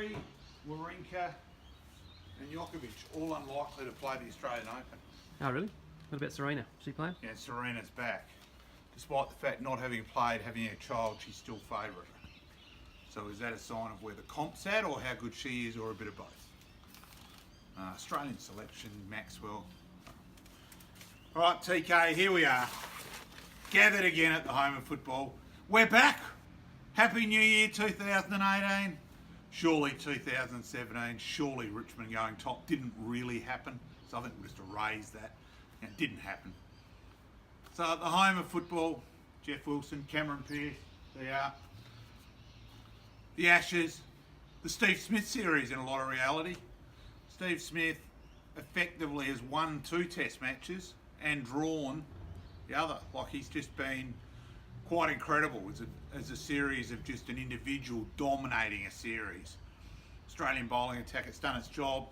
Murray, Wawrinka and Djokovic all unlikely to play the Australian Open. Oh, really? What about Serena? Is she playing? Yeah, Serena's back. Despite the fact not having played, having a child, she's still favourite. So is that a sign of where the comp's at or how good she is, or a bit of both? Australian selection, Maxwell. All right, TK, here we are. Gathered again at the home of football. We're back. Happy New Year 2018. Surely 2017, surely Richmond going top didn't really happen. So I think we'll just erase that. It didn't happen. So at the home of football, Jeff Wilson, Cameron Pearce, they are. The Ashes, the Steve Smith series in a lot of reality. Steve Smith effectively has won 2 test matches and drawn the other. Like, he's just been quite incredible as a series of just an individual dominating a series. Australian bowling attack, it's done its job.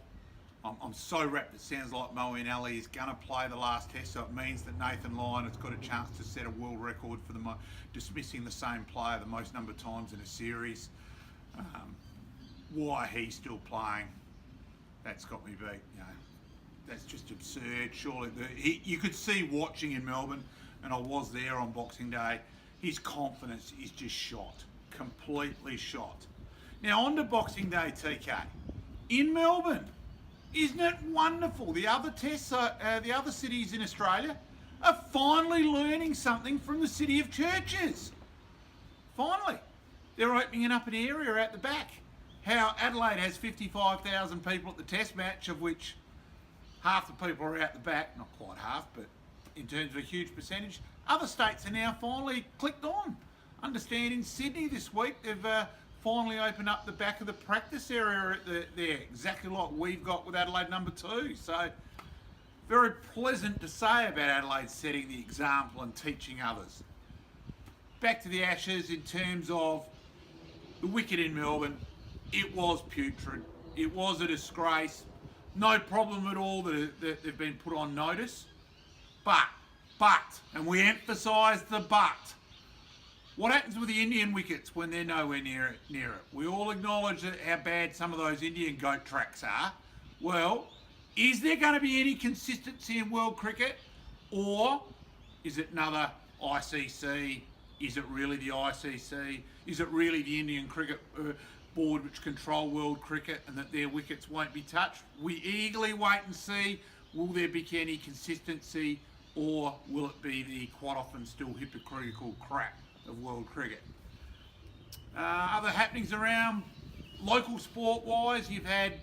I'm so wrapped it sounds like Moeen Ali is going to play the last test, so it means that Nathan Lyon has got a chance to set a world record for dismissing the same player the most number of times in a series. Why he's still playing, that's got me beat. You know, that's just absurd. Surely you could see watching in Melbourne, and I was there on Boxing Day, his confidence is just shot, completely shot. Now on to Boxing Day, TK, in Melbourne. Isn't it wonderful? The other tests, the other cities in Australia are finally learning something from the city of churches. Finally. They're opening up an area out the back. How Adelaide has 55,000 people at the test match, of which half the people are out the back. Not quite half, but in terms of a huge percentage. Other states are now finally clicked on. Understand in Sydney this week, they've finally opened up the back of the practice area there, exactly like we've got with Adelaide number 2. So very pleasant to say about Adelaide setting the example and teaching others. Back to the Ashes in terms of the wicket in Melbourne, it was putrid. It was a disgrace. No problem at all that they've been put on notice. But, and we emphasise the but, what happens with the Indian wickets when they're nowhere near it? We all acknowledge how bad some of those Indian goat tracks are. Well, is there going to be any consistency in world cricket? Or is it another ICC? Is it really the ICC? Is it really the Indian Cricket Board which control world cricket and that their wickets won't be touched? We eagerly wait and see. Will there be any consistency, or will it be the quite often still hypocritical crap of world cricket? Other happenings around local sport wise, you've had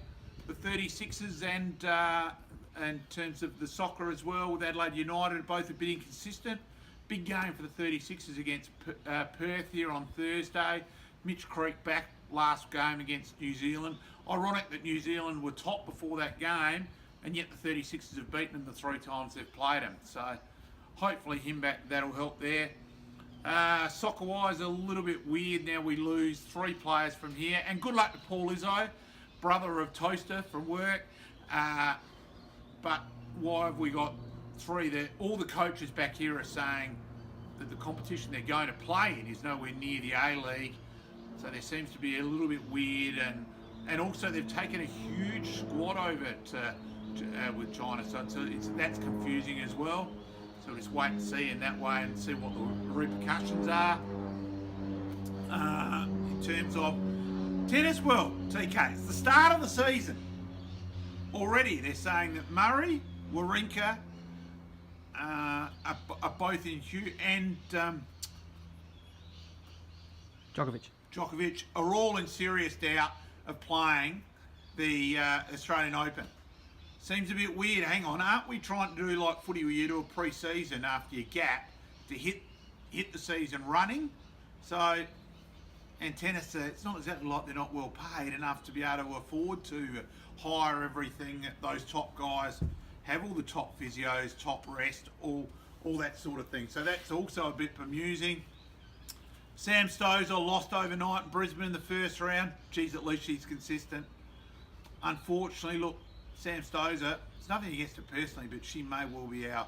the 36ers and in terms of the soccer as well with Adelaide United, both a bit inconsistent. Big game for the 36ers against Perth here on Thursday. Mitch Creek back last game against New Zealand. Ironic that New Zealand were top before that game, and yet the 36ers have beaten them the 3 times they've played them. So hopefully him back, that'll help there. Soccer-wise, a little bit weird. Now we lose 3 players from here. And good luck to Paul Izzo, brother of Toaster from work. But why have we got 3 there? All the coaches back here are saying that the competition they're going to play in is nowhere near the A-League. So there seems to be a little bit weird. And also they've taken a huge squad over with China. So that's confusing as well. So we'll just wait and see in that way and see what the repercussions are. In terms of tennis world, TK, it's the start of the season. Already they're saying that Murray, Wawrinka are both in hue, and Djokovic are all in serious doubt of playing the Australian Open. Seems a bit weird. Hang on, aren't we trying to do like footy where you do a pre-season after your gap to hit the season running? So, and tennis, it's not exactly like they're not well paid enough to be able to afford to hire everything that those top guys have, all the top physios, top rest, all that sort of thing. So that's also a bit bemusing. Sam Stosur lost overnight in Brisbane in the first round. Geez, at least she's consistent. Unfortunately, look, Sam Stosur, it's nothing against her personally, but she may well be our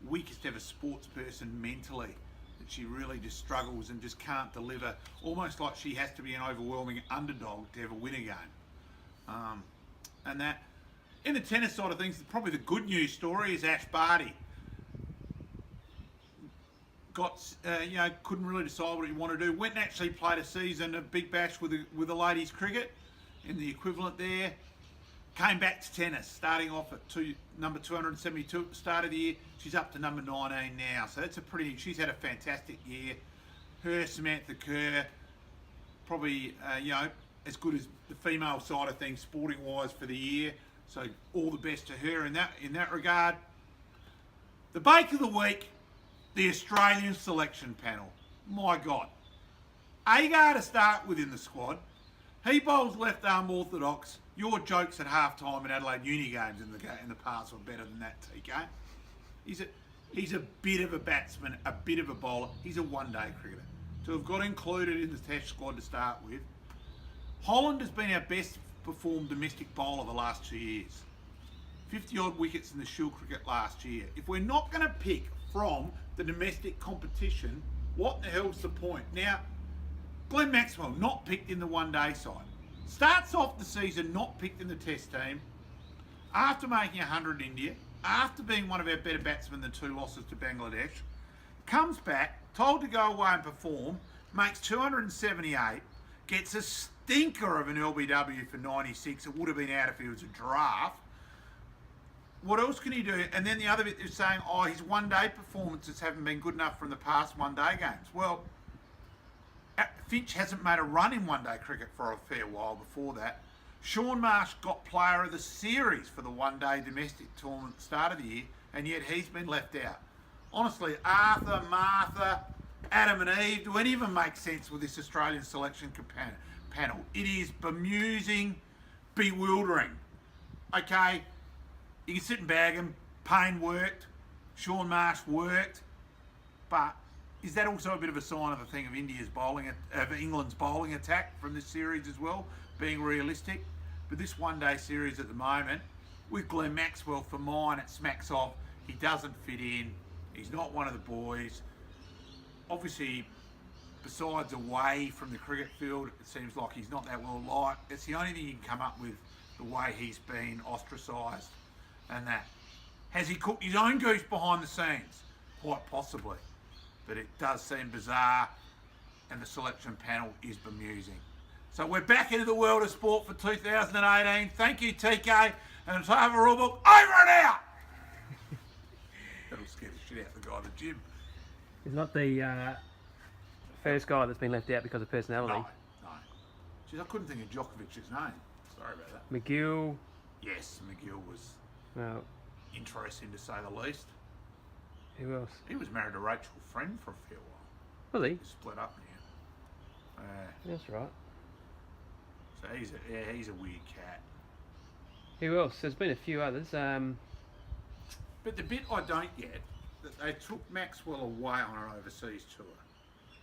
weakest ever sports person mentally. That she really just struggles and just can't deliver. Almost like she has to be an overwhelming underdog to ever win a game. And that. In the tennis side of things, probably the good news story is Ash Barty. Couldn't really decide what he wanted to do. Went and actually played a season of Big Bash with the ladies cricket in the equivalent there. Came back to tennis, starting off at number 272 at the start of the year. She's up to number 19 now. So that's she's had a fantastic year. Her, Samantha Kerr, probably, as good as the female side of things, sporting-wise, for the year. So all the best to her in that regard. The bake of the week, the Australian selection panel. My God. Agar to start with in the squad. He bowls left arm orthodox. Your jokes at half-time in Adelaide Uni games in the past were better than that, TK. He's a bit of a batsman, a bit of a bowler. He's a one-day cricketer. To have got included in the test squad to start with. Holland has been our best performed domestic bowler the last 2 years. 50-odd wickets in the Shield cricket last year. If we're not going to pick from the domestic competition, what the hell's the point? Now, Glenn Maxwell, not picked in the one-day side. Starts off the season not picked in the test team. After making 100 in India, after being one of our better batsmen than 2 losses to Bangladesh, comes back, told to go away and perform, makes 278, gets a stinker of an LBW for 96. It would have been out if he was a draft. What else can he do? And then the other bit is saying, his one-day performances haven't been good enough from the past one-day games. Well, Finch hasn't made a run in one-day cricket for a fair while before that. Sean Marsh got player of the series for the one-day domestic tournament at the start of the year, and yet he's been left out. Honestly, Arthur, Martha, Adam and Eve, do any of them make sense with this Australian selection panel? It is bemusing, bewildering. Okay, you can sit and bag them. Payne worked, Sean Marsh worked, but is that also a bit of a sign of a thing of England's bowling attack from this series as well, being realistic? But this one-day series at the moment, with Glenn Maxwell, for mine, it smacks off. He doesn't fit in. He's not one of the boys. Obviously, besides away from the cricket field, it seems like he's not that well liked. It's the only thing you can come up with, the way he's been ostracised and that. Has he cooked his own goose behind the scenes? Quite possibly. But it does seem bizarre, and the selection panel is bemusing. So we're back into the world of sport for 2018. Thank you, TK. And it's over, Rulebook. Over and out! That'll scare the shit out of the guy at the gym. He's not the first guy that's been left out because of personality. No. Jeez, I couldn't think of Djokovic's name. Sorry about that. McGill. Yes, McGill was interesting to say the least. Who else? He was married to Rachel Friend for a fair while. Was he? He split up now. That's right. So he's a weird cat. Who else? There's been a few others. But the bit I don't get, that they took Maxwell away on an overseas tour.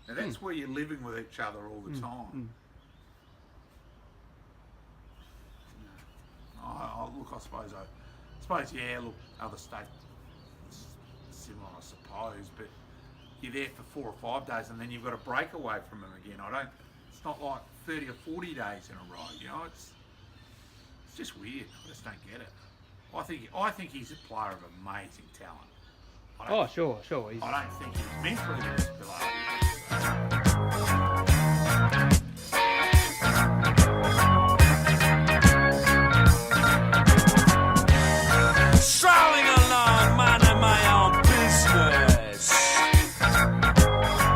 Now that's where you're living with each other all the time. I suppose, other states similar, I suppose, but you're there for 4 or 5 days and then you've got a break away from them again. It's not like 30 or 40 days in a row, it's just weird. I just don't get it. I think he's a player of amazing talent. Sure. I don't think he's mentally going to spill over. Strolling along, minding my own business.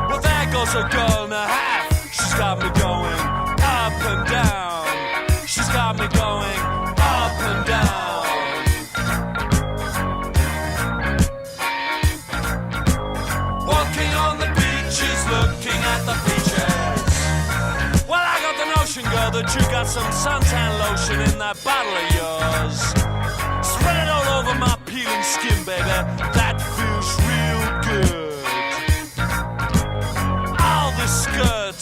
Well, there goes a girl and a half. She's got me going up and down. She's got me going up and down. Walking on the beaches, looking at the beaches. Well, I got the notion, girl, that you got some suntan lotion in that bottle of yours. Spread it all over my peeling skin, baby. That feels real good. All the skirt,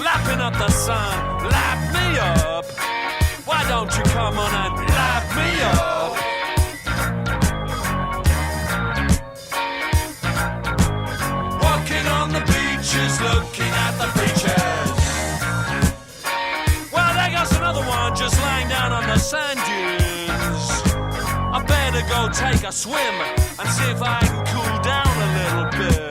lapping up the sun, lap me up. Why don't you come on and lap me up? Walking on the beaches, looking at the beaches. Well, there goes another one just lying lying down on the sand dunes. I better go take a swim and see if I can cool down a little bit.